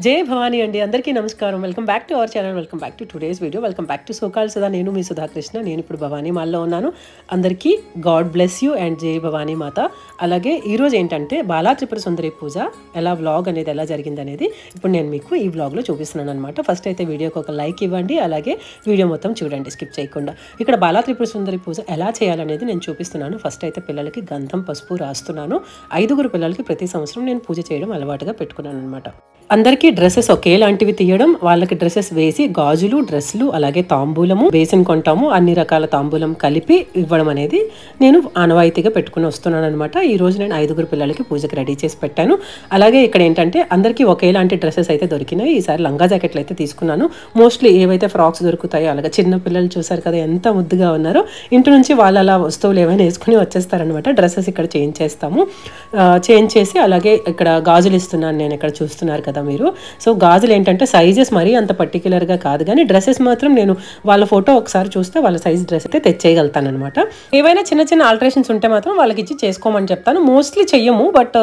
జై భవానీ అండి, అందరికీ నమస్కారం. Welcome back to our channel. Welcome back to today's video. Welcome back to సోకాల్ సుధా. నేను మీ సుధాకృష్ణ. నేను ఇప్పుడు భవానీ మాల్లో ఉన్నాను. అందరికీ గాడ్ బ్లెస్ యూ అండ్ జై భవానీ మాత. అలాగే ఈరోజు ఏంటంటే బాలా త్రిపుర సుందరి పూజ ఎలా వ్లాగ్ అనేది ఎలా జరిగింది అనేది ఇప్పుడు నేను మీకు ఈ వ్లాగ్లో చూపిస్తున్నాను అనమాట. ఫస్ట్ అయితే వీడియోకి ఒక లైక్ ఇవ్వండి, అలాగే వీడియో మొత్తం చూడండి స్కిప్ చేయకుండా. ఇక్కడ బాలా త్రిపుర సుందరి పూజ ఎలా చేయాలనేది నేను చూపిస్తున్నాను. ఫస్ట్ అయితే పిల్లలకి గంధం పసుపు రాస్తున్నాను. 5 పిల్లలకి ప్రతి సంవత్సరం నేను పూజ చేయడం అలవాటుగా పెట్టుకున్నాను అనమాట. అందరికీ డ్రెస్సెస్ ఒకేలాంటివి తీయడం, వాళ్ళకి డ్రెస్సెస్ వేసి గాజులు డ్రెస్సులు అలాగే తాంబూలము బేసిన్ కొంటాము, అన్ని రకాల తాంబూలం కలిపి ఇవ్వడం అనేది నేను ఆనవాయితీగా పెట్టుకుని వస్తున్నాను అనమాట. ఈ రోజు నేను 5 పిల్లలకి పూజకి రెడీ చేసి పెట్టాను. అలాగే ఇక్కడ ఏంటంటే అందరికీ ఒకేలాంటి డ్రెస్సెస్ అయితే దొరికినాయి. ఈసారి లంగా జాకెట్లు అయితే తీసుకున్నాను. మోస్ట్లీ ఏవైతే ఫ్రాక్స్ దొరుకుతాయో అలాగే చిన్న పిల్లలు చూసారు కదా ఎంత ముద్దుగా ఉన్నారో, ఇంటి నుంచి వాళ్ళ అలా వస్తువులు ఏమైనా వేసుకుని వచ్చేస్తారనమాట. డ్రెస్సెస్ ఇక్కడ చేంజ్ చేస్తాము. చేంజ్ చేసి అలాగే ఇక్కడ గాజులు ఇస్తున్నాను నేను, ఇక్కడ చూస్తున్నారు కదా మీరు. సో గాజులు ఏంటంటే సైజెస్ మరీ అంత పర్టికులర్గా కాదు, కానీ డ్రెస్సెస్ మాత్రం నేను వాళ్ళ ఫోటో ఒకసారి చూస్తే వాళ్ళ సైజ్ డ్రెస్ అయితే తెచ్చేయగలుగుతాను అనమాట. ఏవైనా చిన్న చిన్న ఆల్టరేషన్స్ ఉంటే మాత్రం వాళ్ళకి ఇచ్చి చేసుకోమని చెప్తాను. మోస్ట్లీ చెయ్యము, బట్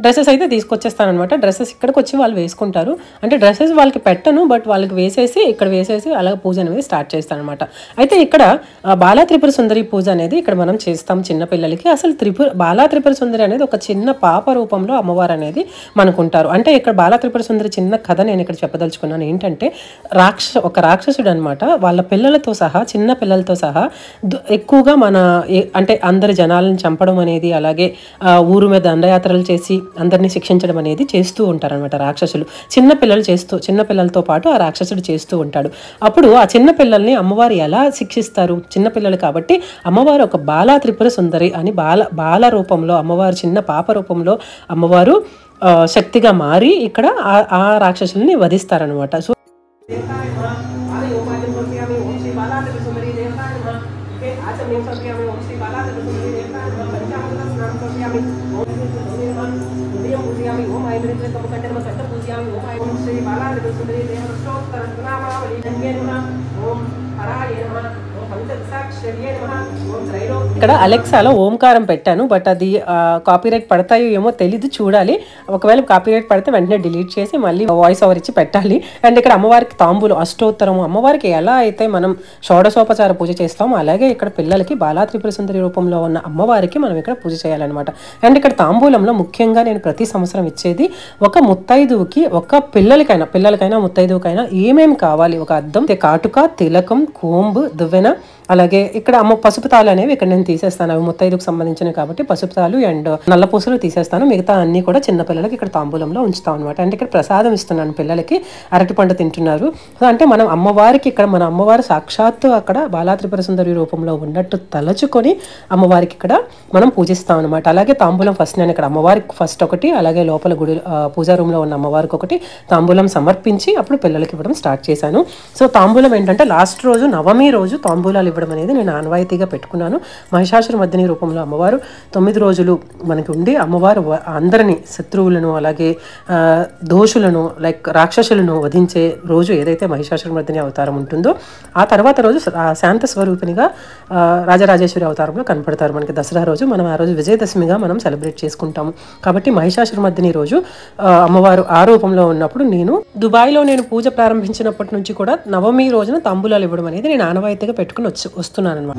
డ్రెస్సెస్ అయితే తీసుకొచ్చేస్తాను అనమాట. డ్రెస్సెస్ ఇక్కడికి వచ్చి వాళ్ళు వేసుకుంటారు. అంటే డ్రెస్సెస్ వాళ్ళకి పెట్టను, బట్ వాళ్ళకి వేసేసి ఇక్కడ వేసేసి అలాగే పూజ అనేది స్టార్ట్ చేస్తాను అనమాట. అయితే ఇక్కడ బాలా త్రిపుర సుందరి పూజ అనేది ఇక్కడ మనం చేస్తాం చిన్నపిల్లలకి. అసలు బాలా త్రిపుర సుందరి అనేది ఒక చిన్న పాప రూపంలో అమ్మవారు అనేది మనకుంటారు. అంటే ఇక్కడ బాలా త్రిపుర సుందరి చిన్న కథ నేను ఇక్కడ చెప్పదలుచుకున్నాను. ఏంటంటే ఒక రాక్షసుడు అనమాట. వాళ్ళ పిల్లలతో సహా చిన్న పిల్లలతో సహా ఎక్కువగా అంటే అందరి జనాలను చంపడం అనేది, అలాగే ఊరు మీద దండయాత్రలు చేసి అందరినీ శిక్షించడం అనేది చేస్తూ ఉంటారనమాట రాక్షసులు. చిన్న పిల్లలతో పాటు ఆ రాక్షసుడు చేస్తూ ఉంటాడు. అప్పుడు ఆ చిన్న పిల్లల్ని అమ్మవారు ఎలా శిక్షిస్తారు? చిన్నపిల్లలు కాబట్టి అమ్మవారు ఒక బాలా త్రిపుర సుందరి అని బాల రూపంలో అమ్మవారు, చిన్న పాప రూపంలో అమ్మవారు శక్తిగా మారి ఇక్కడ ఆ రాక్షసుల్ని వధిస్తారనమాట. సో ఇక్కడ అలెక్సాలో ఓంకారం పెట్టాను, బట్ అది కాపీరైట్ పడతాయో ఏమో తెలీదు, చూడాలి. ఒకవేళ కాపీరైట్ పడితే వెంటనే డిలీట్ చేసి మళ్ళీ వాయిస్ ఓవర్ ఇచ్చి పెట్టాలి. అండ్ ఇక్కడ అమ్మవారికి తాంబూలు అష్టోత్తరము, అమ్మవారికి ఎలా అయితే మనం షోడశోపచార పూజ చేస్తామో అలాగే ఇక్కడ పిల్లలకి బాలా త్రిపుర సుందరి రూపంలో ఉన్న అమ్మవారికి మనం ఇక్కడ పూజ చేయాలన్నమాట. అండ్ ఇక్కడ తాంబూలంలో ముఖ్యంగా నేను ప్రతి సంవత్సరం ఇచ్చేది ఒక ముత్తైదువుకి, ఒక పిల్లలకైనా ముత్తైదువుకైనా ఏమేమి కావాలి, ఒక అద్దం, కాటుక, తిలకం, కోంబు, దువ్వెన, అలాగే ఇక్కడ పసుపు తాళ్ళు అనేవి ఇక్కడ నేను తీసేస్తాను. అవి ముత్తైదుకు సంబంధించినవి కాబట్టి పసుపు తాళ్ళు అండ్ నల్ల పూసలు తీసేస్తాను. మిగతా అన్ని కూడా చిన్న పిల్లలకి ఇక్కడ తాంబూలంలో ఉంచుతాం అనమాట. అంటే ఇక్కడ ప్రసాదం ఇస్తున్నాను పిల్లలకి. అరటిపండు తింటున్నారు. అంటే మనం అమ్మవారికి ఇక్కడ మన అమ్మవారు సాక్షాత్తు అక్కడ బాలా త్రిపుర సుందరి రూపంలో ఉన్నట్టు తలచుకొని అమ్మవారికి ఇక్కడ మనం పూజిస్తాం అనమాట. అలాగే తాంబూలం ఫస్ట్ నేను ఇక్కడ అమ్మవారికి ఫస్ట్ ఒకటి, అలాగే లోపల గుడి పూజా రూమ్లో ఉన్న అమ్మవారికి ఒకటి తాంబూలం సమర్పించి అప్పుడు పిల్లలకి ఇవ్వడం స్టార్ట్ చేశాను. సో తాంబూలం ఏంటంటే లాస్ట్ రోజు నవమి రోజు తాంబూలాలు ఇవ్వడం అనేది నేను ఆనవాయితీగా పెట్టుకున్నాను. మహిషాసుర మర్దిని రూపంలో అమ్మవారు 9 రోజులు మనకి ఉండి అమ్మవారు అందరినీ శత్రువులను అలాగే దోషులను లైక్ రాక్షసులను వధించే రోజు ఏదైతే మహిషాసుర మర్దిని అవతారం ఉంటుందో ఆ తర్వాత రోజు శాంత స్వరూపినిగా రాజరాజేశ్వరి అవతారంలో కనపడతారు మనకి దసరా రోజు. మనం ఆ రోజు విజయదశమిగా మనం సెలబ్రేట్ చేసుకుంటాము. కాబట్టి మహిషాసుర మర్దిని రోజు అమ్మవారు ఆ రూపంలో ఉన్నప్పుడు నేను దుబాయ్లో నేను పూజ ప్రారంభించినప్పటి నుంచి కూడా నవమి రోజున తాంబూలాలు ఇవ్వడం అనేది నేను ఆనవాయితీగా పెట్టుకుని వస్తున్నాను అనమాట.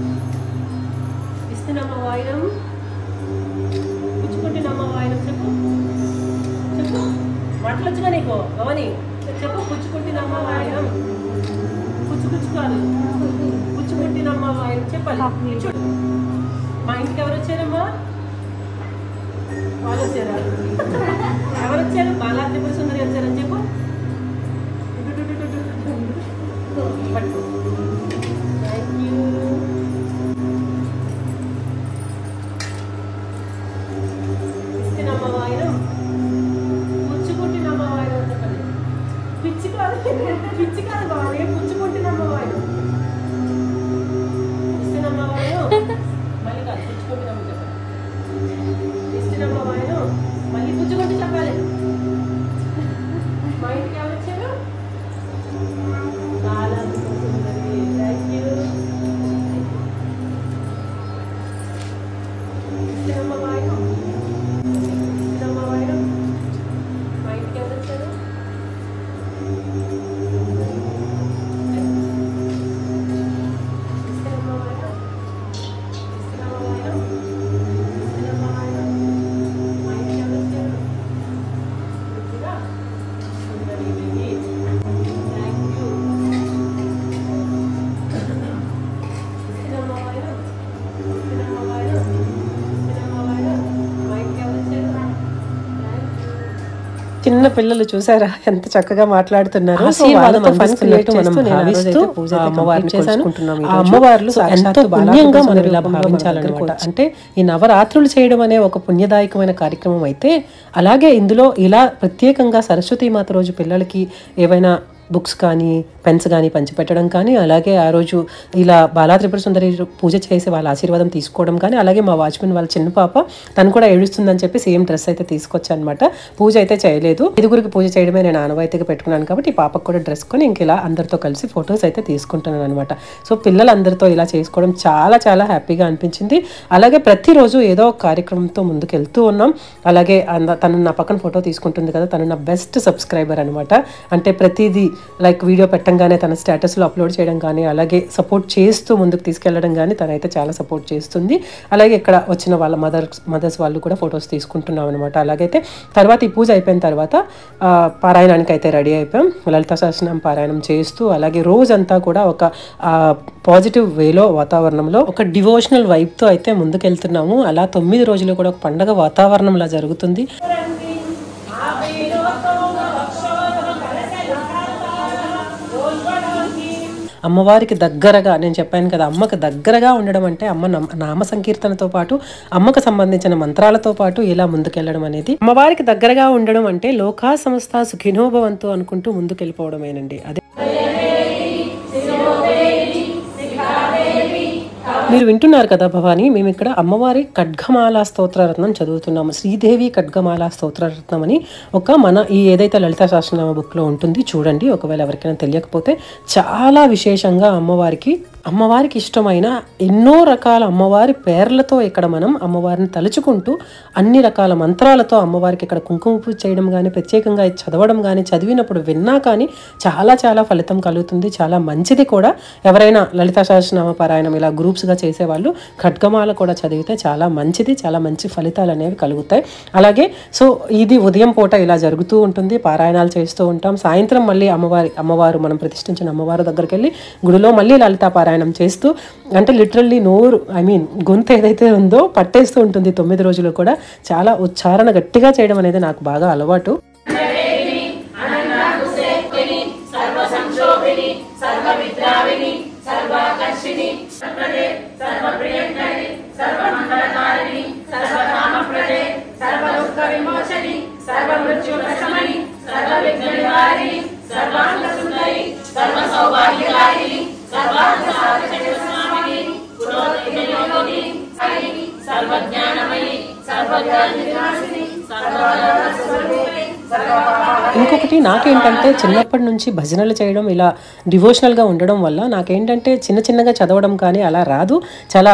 మాటలొచ్చుగా నీకు అవని చెప్పు. పుచ్చుకుంటినమ్మ వాయనం, పుచ్చుకాదు, పుచ్చుకుంటినమ్మ వాయనం చెప్పాలి. చూడు, మా ఇంటికి ఎవరు వచ్చారమ్మా? వాళ్ళు వచ్చారా? ఎవరు వచ్చారు? బాలా త్రిపుర సుందరి వచ్చారని చెప్పు. పట్టు. Thank you. ఇస్తున్నమ్మ వాయనం, పుచ్చుకుంటున్నమ్మ వాయనం చెప్పండి. పిచ్చి కాదు బాగా, పుచ్చుకుంటున్నమ్మ వాయనం. ఇస్తున్నమ్మ వాయనం మళ్ళీ కాదు, పుచ్చుకుంటున్నమ్మ చెప్పండి. ఇస్తున్నమ్మ వాయనం మళ్ళీ పుచ్చుకుంటున్నమ్మ చిన్న పిల్లలు చూసారా ఎంత చక్కగా మాట్లాడుతున్నారు. అమ్మవార్లు ఎంతో పుణ్యంగా మనం ఇలా భావించాలన్నమాట. అంటే ఈ నవరాత్రులు చేయడం అనే ఒక పుణ్యదాయకమైన కార్యక్రమం అయితే, అలాగే ఇందులో ఇలా ప్రత్యేకంగా సరస్వతీమాత రోజు పిల్లలకి ఏవైనా బుక్స్ కానీ పెన్స్ కానీ పంచిపెట్టడం కానీ, అలాగే ఆ రోజు ఇలా బాలా త్రిపుర సుందరి పూజ చేసి వాళ్ళ ఆశీర్వాదం తీసుకోవడం కానీ, అలాగే మా వాచ్మెన్ వాళ్ళ చిన్న పాప తను కూడా ఏడుస్తుందని చెప్పి సేమ్ డ్రెస్ అయితే తీసుకొచ్చాను అనమాట. పూజ అయితే చేయలేదు, ఐదుగురికి పూజ చేయడమే నేను ఆనవాయితీగా పెట్టుకున్నాను కాబట్టి ఈ పాపకు కూడా డ్రెస్ కొని ఇంక ఇలా అందరితో కలిసి ఫొటోస్ అయితే తీసుకుంటున్నాను అనమాట. సో పిల్లలందరితో ఇలా చేసుకోవడం చాలా చాలా హ్యాపీగా అనిపించింది. అలాగే ప్రతిరోజు ఏదో ఒక కార్యక్రమంతో ముందుకు వెళ్తూ ఉన్నాం. అలాగే తను నా పక్కన ఫోటో తీసుకుంటుంది కదా, తను నా బెస్ట్ సబ్స్క్రైబర్ అనమాట. అంటే ప్రతిదీ లైక్ వీడియో పెట్టంగానే తన స్టేటస్లో అప్లోడ్ చేయడం కానీ, అలాగే సపోర్ట్ చేస్తూ ముందుకు తీసుకెళ్లడం కానీ తనైతే చాలా సపోర్ట్ చేస్తుంది. అలాగే ఇక్కడ వచ్చిన వాళ్ళ మదర్స్ వాళ్ళు కూడా ఫొటోస్ తీసుకుంటున్నాం అనమాట. అలాగైతే తర్వాత ఈ పూజ అయిపోయిన తర్వాత పారాయణానికి అయితే రెడీ అయిపోయాం. లలితా సహస్రనామం పారాయణం చేస్తూ, అలాగే రోజంతా కూడా ఒక పాజిటివ్ వేలో వాతావరణంలో ఒక డివోషనల్ వైబ్తో అయితే ముందుకెళ్తున్నాము. అలా 9 రోజులు కూడా ఒక పండగ వాతావరణంలా జరుగుతుంది. అమ్మవారికి దగ్గరగా, నేను చెప్పాను కదా అమ్మకి దగ్గరగా ఉండడం అంటే అమ్మ నామ సంకీర్తనతో పాటు అమ్మకు సంబంధించిన మంత్రాలతో పాటు ఇలా ముందుకెళ్ళడం అనేది. అమ్మవారికి దగ్గరగా ఉండడం అంటే లోకా సమస్త సుఖినో భవంతు అనుకుంటూ ముందుకెళ్ళిపోవడమేనండి. అదే మీరు వింటున్నారు కదా భవానీ, మేము ఇక్కడ అమ్మవారి ఖడ్గమాల స్తోత్రరత్నం చదువుతున్నాము. శ్రీదేవి ఖడ్గమాల స్తోత్రరత్నం అని మన ఈ ఏదైతే లలితా సహస్రనామ బుక్లో ఉంటుంది చూడండి, ఒకవేళ ఎవరికైనా తెలియకపోతే. చాలా విశేషంగా అమ్మవారికి ఇష్టమైన ఎన్నో రకాల అమ్మవారి పేర్లతో ఇక్కడ మనం అమ్మవారిని తలుచుకుంటూ అన్ని రకాల మంత్రాలతో అమ్మవారికి ఇక్కడ కుంకుమ పూజ చేయడం కానీ, ప్రత్యేకంగా చదవడం కానీ, చదివినప్పుడు విన్నా కానీ చాలా చాలా ఫలితం కలుగుతుంది. చాలా మంచిది కూడా. ఎవరైనా లలితా సహస్రనామ పారాయణం ఇలా గ్రూప్స్గా చేసేవాళ్ళు ఖడ్గమాల కూడా చదివితే చాలా మంచిది, చాలా మంచి ఫలితాలు అనేవి కలుగుతాయి. అలాగే సో ఇది ఉదయం పూట ఇలా జరుగుతూ ఉంటుంది, పారాయణాలు చేస్తూ ఉంటాం. సాయంత్రం మళ్ళీ అమ్మవారు మనం ప్రతిష్ఠించిన అమ్మవారి దగ్గరికి వెళ్ళి గుడిలో మళ్ళీ లలితా పారాయణం చేస్తూ, అంటే లిటరల్లీ గొంతు ఏదైతే ఉందో పట్టేస్తూ ఉంటుంది 9 రోజులు కూడా. చాలా ఉచ్చారణ గట్టిగా చేయడం అనేది నాకు బాగా అలవాటు. ఇంకొకటి నాకేంటంటే చిన్నప్పటి నుంచి భజనలు చేయడం, ఇలా డివోషనల్గా ఉండడం వల్ల నాకేంటంటే చిన్నగా చదవడం కానీ అలా రాదు. చాలా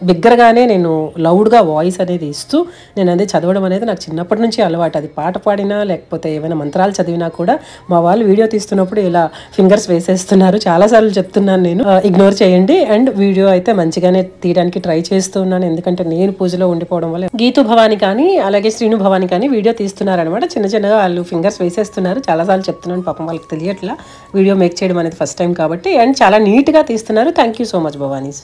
బిగ్గరగానే నేను లౌడ్గా వాయిస్ అనేది ఇస్తూ నేను అది చదవడం అనేది నాకు చిన్నప్పటి నుంచి అలవాటు. అది పాట పాడినా లేకపోతే ఏమైనా మంత్రాలు చదివినా కూడా మా వాళ్ళు వీడియో తీస్తున్నప్పుడు ఇలా ఫింగర్స్ వేసేస్తున్నారు. చాలాసార్లు చెప్తున్నాను నేను, ఇగ్నోర్ చేయండి. అండ్ వీడియో అయితే మంచిగానే తీయడానికి ట్రై చేస్తూ ఉన్నాను, ఎందుకంటే నేను పూజలో ఉండిపోవడం వల్ల. గీతు భవాని కానీ అలాగే శ్రీను భవాని కానీ వీడియో తీస్తున్నారనమాట. చిన్నగా వాళ్ళు ఫింగర్స్ వేసేస్తున్నారు. చాలాసార్లు చెప్తున్నాను, పాపం వాళ్ళకి తెలియట్లా వీడియో మేక్ చేయడం అనేది ఫస్ట్ టైం కాబట్టి. అండ్ చాలా నీట్గా తీస్తున్నారు. Thank you so much Bhavani's.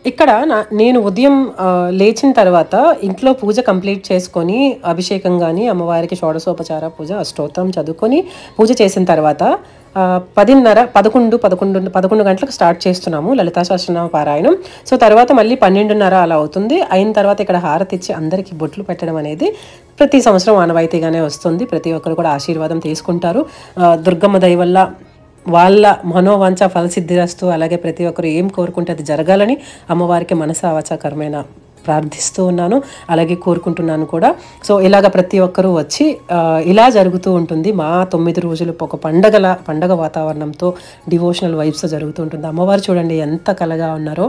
ఇక్కడ నేను ఉదయం లేచిన తర్వాత ఇంట్లో పూజ కంప్లీట్ చేసుకొని అభిషేకం కానీ అమ్మవారికి షోడశోపచార పూజ అష్టోత్తరం చదువుకొని పూజ చేసిన తర్వాత 11 గంటలకు స్టార్ట్ చేస్తున్నాము లలితా సహస్రనామ పారాయణం. సో తర్వాత మళ్ళీ 12:30 అలా అవుతుంది. అయిన తర్వాత ఇక్కడ హారతి ఇచ్చి అందరికీ బొట్లు పెట్టడం అనేది ప్రతి సంవత్సరం ఆనవాయితీగానే వస్తుంది. ప్రతి ఒక్కరు కూడా ఆశీర్వాదం తీసుకుంటారు. దుర్గమ్మ దయ వల్ల వాళ్ళ మనోవాంఛ ఫలసిద్ధిరస్తూ, అలాగే ప్రతి ఒక్కరు ఏం కోరుకుంటే అది జరగాలని అమ్మవారికి మనసా వాచా కర్మేణ ప్రార్థిస్తూ ఉన్నాను, అలాగే కోరుకుంటున్నాను కూడా. సో ఇలాగ ప్రతి ఒక్కరూ వచ్చి ఇలా జరుగుతూ ఉంటుంది. మా 9 రోజులు ఒక పండగ వాతావరణంతో డివోషనల్ వైబ్స్ జరుగుతూ ఉంటుంది. అమ్మవారు చూడండి ఎంత కలగా ఉన్నారో.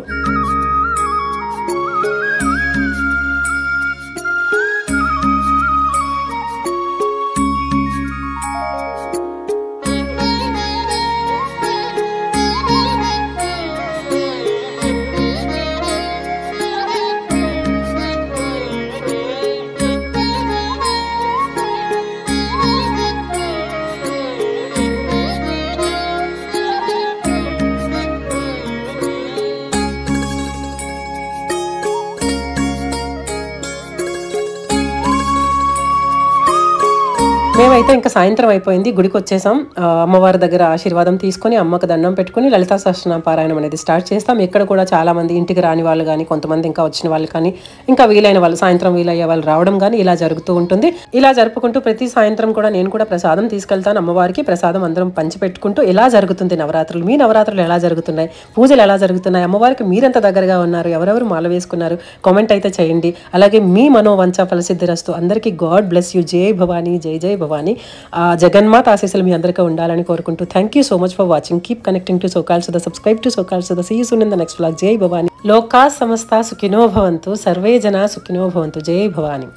మేమైతే ఇంకా సాయంత్రం అయిపోయింది, గుడికి వచ్చేసాం. అమ్మవారి దగ్గర ఆశీర్వాదం తీసుకొని అమ్మకు దండం పెట్టుకుని లలితా సహస్రనామ పారాయణం అనేది స్టార్ట్ చేస్తాం. ఇక్కడ కూడా చాలా మంది ఇంటికి రాని వాళ్ళు కానీ, కొంతమంది ఇంకా వచ్చిన వాళ్ళు కానీ, ఇంకా వీలైన వాళ్ళు సాయంత్రం వీలయ్యే వాళ్ళు రావడం కానీ ఇలా జరుగుతూ ఉంటుంది. ఇలా జరుపుకుంటూ ప్రతి సాయంత్రం కూడా నేను కూడా ప్రసాదం తీసుకెళ్తాను అమ్మవారికి. ప్రసాదం అందరం పంచిపెట్టుకుంటూ ఇలా జరుగుతుంది నవరాత్రులు. మీ నవరాత్రులు ఎలా జరుగుతున్నాయి, పూజలు ఎలా జరుగుతున్నాయి, అమ్మవారికి మీరెంత దగ్గరగా ఉన్నారు, ఎవరెవరు మాల వేసుకున్నారు, కామెంట్ అయితే చేయండి. అలాగే మీ మనోవంచ ఫలసిద్ధిరస్తు. అందరికీ గాడ్ బ్లెస్ యూ. జై భవానీ, జై జై భవానీ. జగన్మాత ఆశీస్సులు మీ అందరికీ ఉండాలని కోరుకుంటూ thank you so much for watching. Keep connecting to సోకాల్ సుధా. సబ్స్క్రైబ్ టు సోకాల్ Sudha. See you soon in the next vlog. జై భవానీ. లోకా సమస్త సుఖినో భవంతు, సర్వే జనా సుఖినో భవంతు. జై భవానీ.